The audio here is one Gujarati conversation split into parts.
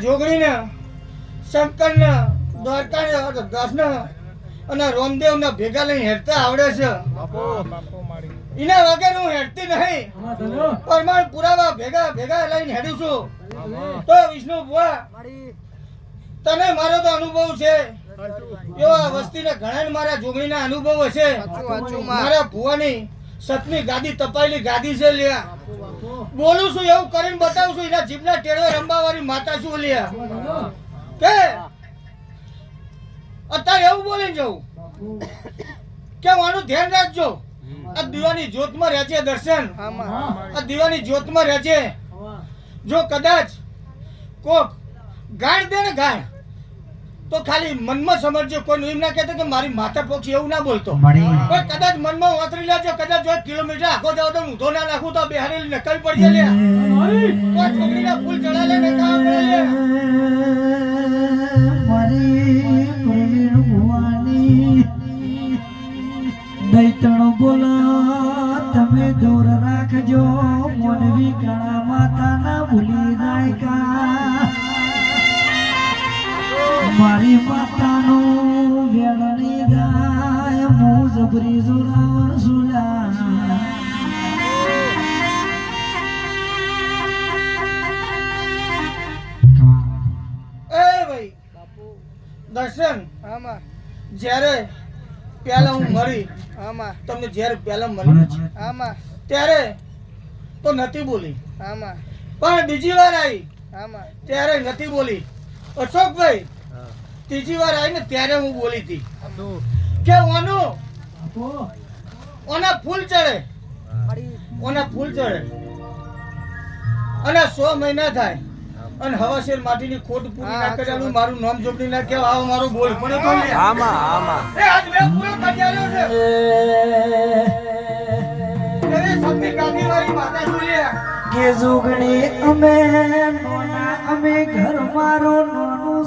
જોગણીને શંકરને દ્વારકાને દસને અને રોમદેવને ભેગા લઈને હેરતા આવડે છે. એના વગર હું હેરતી નહીં. પ્રમાણ પુરાવા ભેગા ભેગા લઈને હેડું છું. તો વિષ્ણુ ભુવા તને મારો તો અનુભવ છે એવા વસ્તીને ઘણા મારા જોગણીના અનુભવ છે. મારા ભુવાની સતની ગાદી તપાયેલી ગાદી છે લ્યા. બોલું છું એવું કરીને બતાવું છું. એના જીભના ટેડવે રંબાવાળી માતા છું લ્યા. કે અત્યારે એવું બોલીને જવું કે આનું ધ્યાન રાખજો. આ દીવાની જ્યોતમાં રહેજે દર્શન. આ દીવાની જ્યોતમાં રહેજે. જો કદાચ કોક ગાળ દે ને ગાળ તો ખાલી મનમાં સમજજો. કોઈ એમ ના કહેતો કે મારી માથા પોક્ષી એવું ના બોલતો. પણ કદાચ મનમાં વાતરી લેજો. કદાચ જો કિલોમીટર આખો જાવ તો ઊંધો ના નાખું તો બેહારેલી નકલ પડી જાય. કોઈ છોકરીના ફૂલ ચડાલે ને કામ પડે. મારી પ્રવીણ ભુવાની દૈતણો બોલા તમે દૂર રાખજો. મોનવી ઘણા માતા ના ભૂલી જાય કા. મારી માતાનું વેણની જાય હું જબરી જોરાવર સુલા. દર્શન જ્યારે પહેલા હું મરી તમને જ્યારે પહેલા મળી ત્યારે તો નથી બોલી. પણ બીજી વાર આવી ત્યારે નથી બોલી. અશોકભાઈ ત્રીજી વાર આવી ને ત્યારે હું બોલી હતી કે ઓના ફૂલ ચડે અને 100 મહિના થાય અને હવાશેર માટીની ખોટ પૂરી ના કર્યાનું મારું નામ જોગણી ના કેવા આવો મારો બોલ પણ તો આમાં એ આજ મેં પૂરો કરી આવ્યો છે. અરે સત્ય ગાદી વાળી માતા સુલિયા કે જોગણી અમે નોના અમે ઘર મારો નોનું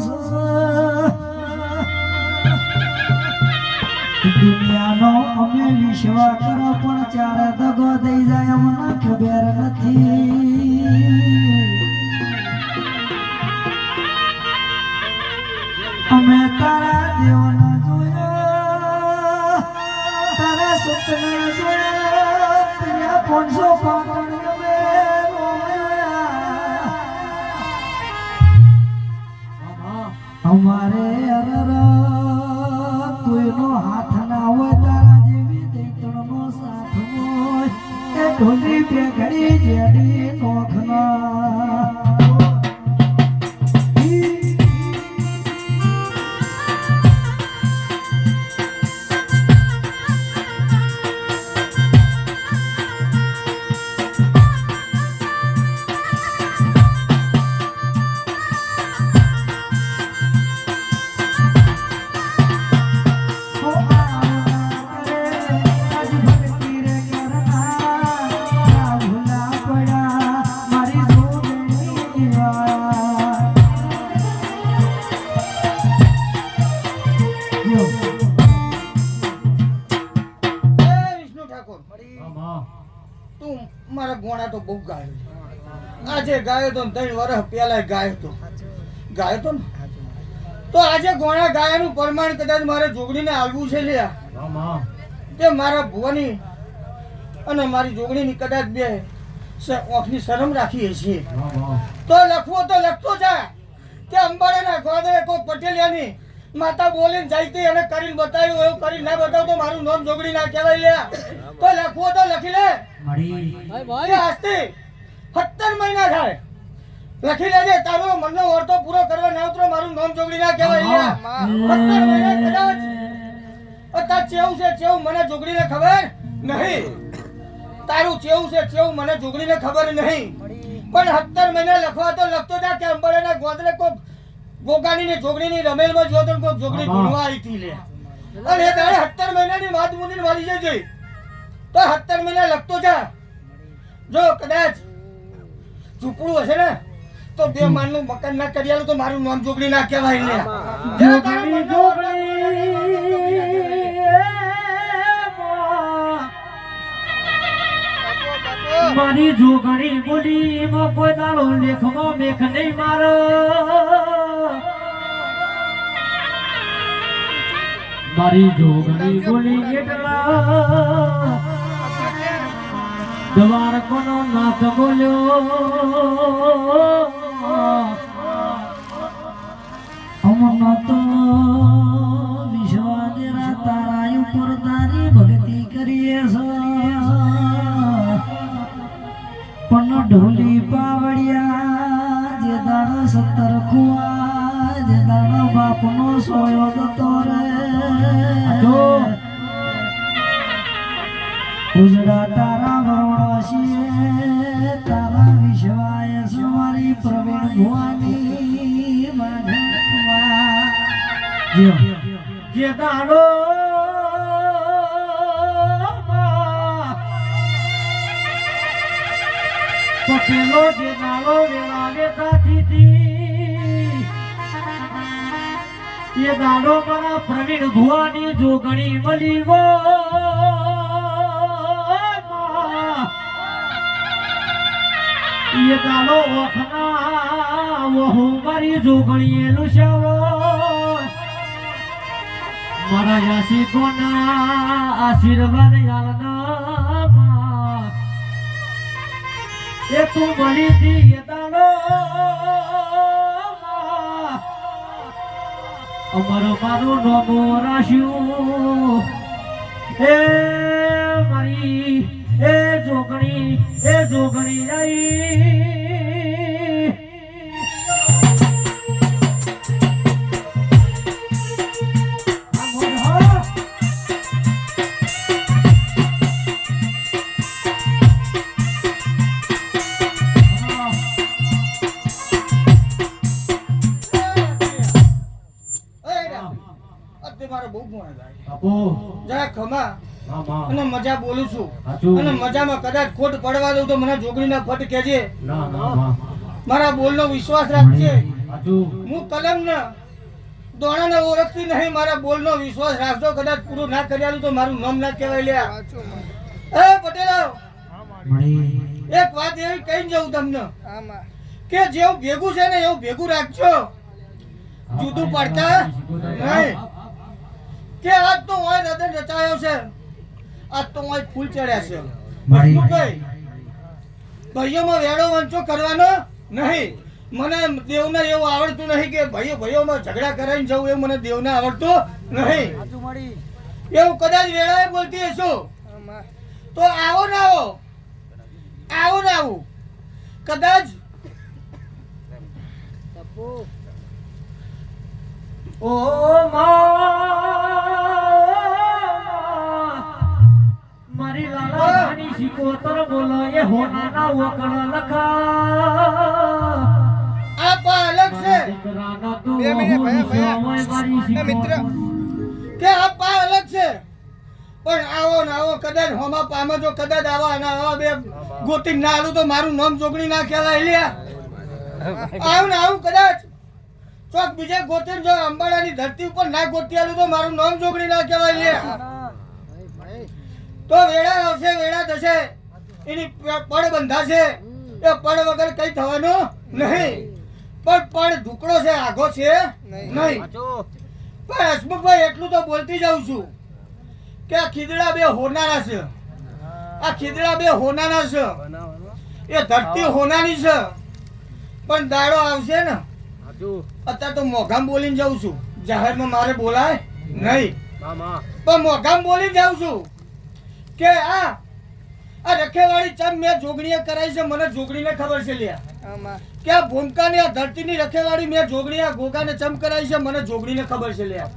દુનિયાનો અમે વિશ્વાસ કરો પણ ચારે દગો દઈ જાય અમને ખબર નથી. અમે તારા દેવનો જોયો તારા સપના જોયા તેના 500 પાટણ અમે અમારે અરર કોઈનો હાથ ના હોય તારા જેવી દૈતણનો સાથ હોય એ ઢોલી બે ઘડી જેડી નોખના. મારા ગોણા તો બહુ ગાયો. આજે ગાયો તો 3 વર્ષ પહેલા ગાયો તો ને તો આજે ગોણા ગાયાનું પ્રમાણ કદાચ મારે જોગણીને આલવું છે લ્યા. તે મારા ભુવાની અને મારી જોગણીની કદાચ બે ઓખની શરમ રાખી છે તો લખવો તો લખતો જા કે અંબાડાના ગોદરે કોઈ પટેલિયાની માતા બોલીને જાય એને કરીને બતાવ્યું. એવું કરીને ના બતાવ તો મારું નામ જોગણી ના કહેવાય લ્યા. તો લખવો તો લખી લે. આજથી 17 મહિના થાય લખી લેજે. તારો મનનો વર્તો પૂરો કરવા ના ઉતરો મારું નામ જોગણી ના કહેવાય લ્યા. 17 મહિના કદાચ અત્યારે ચેવું છે ચેવું મને જોગણીને ખબર નહીં. તારું ચેવું છે ચેવું મને જોગણીને ખબર નહીં. પણ 17 મહિના લખવા તો લખતો જા કે અંબાડાના ગોદરે કોક ગોગાની જોગણીની રમેલમાં જો તો કોક જોગણી ભૂલવા આવી હતી લે. અને એ તારે 17 મહિનાની વાત મુંદીને વાળી જજે તો 17 મહિના લખતો જા. જો કદાચ ઝૂપડું હશે ને તો 2 માળનું મકાન ના કરી આલું તો મારું નામ જોગણી ના કહેવાય લે. મારી જોગણી બોલી કોઈ દાડો લેખમાં મેખ નહીં મારો. મારી જોગણી બોલી એટલા દ્વારકોનો નાથ બોલ્યો અમનો તો વિશ્વાદેરા તારા ઉપર તારી ભક્તિ કરીએ છો પણ ઢોલી પાવડિયા જે દાડો 17 ખુઆ જે દાડો બાપનો સોયો જતો રે ઉજડા તારા વરણસીએ તારા વિશ્વાય સવારી પ્રવીણ ભુવાની માધવા જે દાડો પટેલો જે દાડો વેળા વેતાથી હતી એ દાડો મારા પ્રવીણ ભુવાની જોગણી મળી ગો એ દાડો ઓખના વહુ મારી જોગણીએ લુસાવો મારા યાસીકોના આશીર્વાદ યાલના એ તું મળી હતી એ દાડો અમારો મારું નોમો રાખ્યું એ મારી એ જોગણી આવી મારો બહુ ગુણ ગાય આપો જરા ખમા મામા અને મજા બોલું છું હાચું. અને મજામાં કદાચ ખોટ પડવા દઉં તો મને જોગણીના ફટ કહેજે ના ના માં મારા બોલનો વિશ્વાસ રાખજે હાચું હું કલમ ને દોણાને ઓળખતી નહીં મારા બોલનો વિશ્વાસ રાખજો કદાચ પૂરું ના કર્યાલું તો મારું નામ ના કહેવાય લ્યા એ પટેલા મળી એક વાત એવી કહી જવું તમને કે જેવું ભેગું છે ને એવું ભેગું રાખજો જુદું પડતા નહીં કે આજ તો હોય હૃદય રચાયો છે આજ તો હોય ફૂલ ચડ્યા છે મળી ભાઈઓમાં વેડો વંચો કરવાનો નહીં મને દેવને એવું આવડતું નહીં કે ભાઈઓમાં ઝઘડા કરાઈને જવું એવું મને દેવને આવડતું નહીં એવું કદાચ વેળાએ બોલતી હશો તો આવો ને આવું કદાચ ઓ મારી લાલાની શિકોતર બોલો એ હોનાના વકળ લખા આ પા અલગ છે દીકરાના તું ભયા મારી શિકોતર કે આ પા અલગ છે પણ આવો કદાચ હોમાં પામે જો કદાચ આવા બે ગોતી ના આલું તો મારું નામ જોગણી ના કહેવાય લ્યા આવું કદાચ ચોક બીજે ગોતીને જો અંબાડાની ધરતી ઉપર ના ગોતી આલું તો મારું નામ જોગણી ના કહેવાય લ્યા તો વેળા આવશે વેળા થશે એની પડ બંધાશે એ પડ વગર કઈ થવાનું નહીં પણ પડ ઢુકડો છે આઘો છે નહીં પણ હસમુખભાઈ એટલું તો બોલતી જાઉં છું કે આ ખીદડા બે હોનારા છે એ ધરતી હોનાની છે પણ દાડો આવશે ને અત્યારે તો મોઘામ બોલીને જાઉં છું જાહેરમાં મારે બોલાય નહીં પણ મોઘામ બોલીને જાઉં છું કે આ રખેવાળી ચમ મેં જોગણીએ કરાઈ છે મને જોગણીને ખબર છે લ્યા કે આ ભૂમકાની આ ધરતીની રખેવાળી મેં જોગણી આ ગોગાને ચમ કરાઈ છે મને જોગણીને ખબર છે લ્યા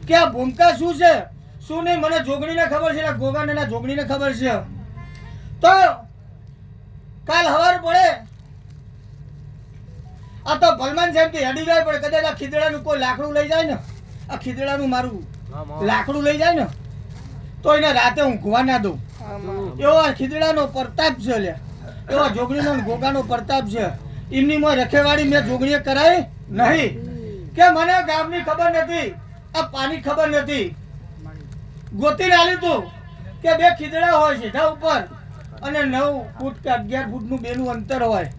કે આ ભૂમકા શું છે શું નહીં મને જોગણીને ખબર છે ને ગોગાને ના જોગણીને ખબર છે તો કાલ હવાર પડે આ તો ભલમાન જેમ કે હેડી જાય પણ કદાચ આ ખીદડાનું કોઈ લાકડું લઈ જાય ને આ ખીદડાનું મારું લાકડું લઈ જાય ને તો એને રાતે ઊંઘવા ના દઉં એવો આ ખીદડાનો પ્રતાપ છે લ્યા એવો જોગણીનો ને ગોગાનો પ્રતાપ છે એમની માં રખેવાળી મેં જોગણીએ કરાઈ નહીં કે મને ગામની ખબર નથી આ પાણી ખબર નથી ગોતી નાલી તું કે બે ખીદડા હોય સીધા ઉપર અને 9 ફૂટ કે 11 ફૂટનું બેનું અંતર હોય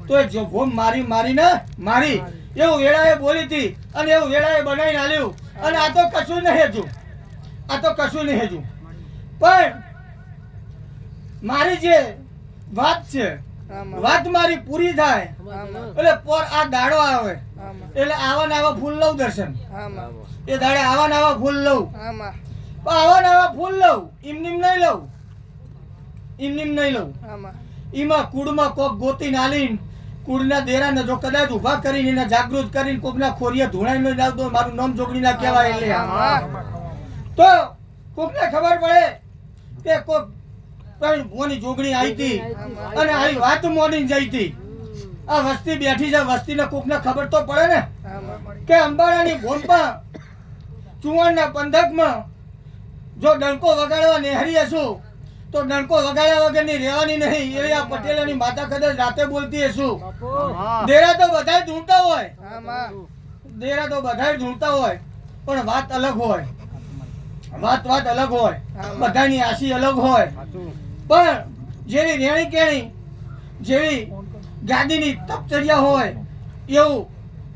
તો એ જોગોમ મારી એવું વેળાએ બોલી હતી અને એવું વેળાએ બનાવીને આલ્યું અને આ તો કશું નહીં હતું આ તો કશું નહીં હજુ, પણ મારી જે વાત છે વાત મારી પૂરી થાય એટલે પર આ દાડો આવે એટલે આવા ને આવા ફૂલ લઉં દર્શન, એ દાડે આવા ને આવા ફૂલ લઉં, પણ આવા ને આવા ફૂલ લઉં, એમનેમ નહીં લઉં, એમનેમ નહીં લઉં. એમાં કુળમાં કોક ગોતી નાલીન કુળના દેરાને જો કદાચ ઊભા કરીને એને જાગૃત કરીને કોકના ખોરિયા ધૂણાઈ ન જાવ તો મારું નામ જોગણી ના કહેવાય. એટલે તો કોકને ખબર પડે કે કોક મોની જોગણી આવી હતી અને આવી વાત મોની જઈ હતી. આ વસ્તી બેઠી છે, વસ્તીને કોકને ખબર તો પડે ને કે અંબાડાની ભોંપમાં ચુવાણના પંથકમાં જો ડંકો વગાડવા નેહરી હશું તો ડંકો વગાડ્યા વગરની રહેવાની નહીં. એવી આ પટેલોની માતા કદાચ રાતે બોલતી હશું. દેરા તો બધાય ઢૂંઢતા હોય, દેરા તો બધાય ઢૂંઢતા હોય, પણ વાત અલગ હોય, વાત અલગ હોય, બધાની આશી અલગ હોય. પણ જેવી રેણી કેણી જેવી ગાદીની તપચર્યા હોય એવું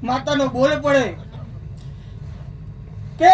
માતાનો બોલ પડે કે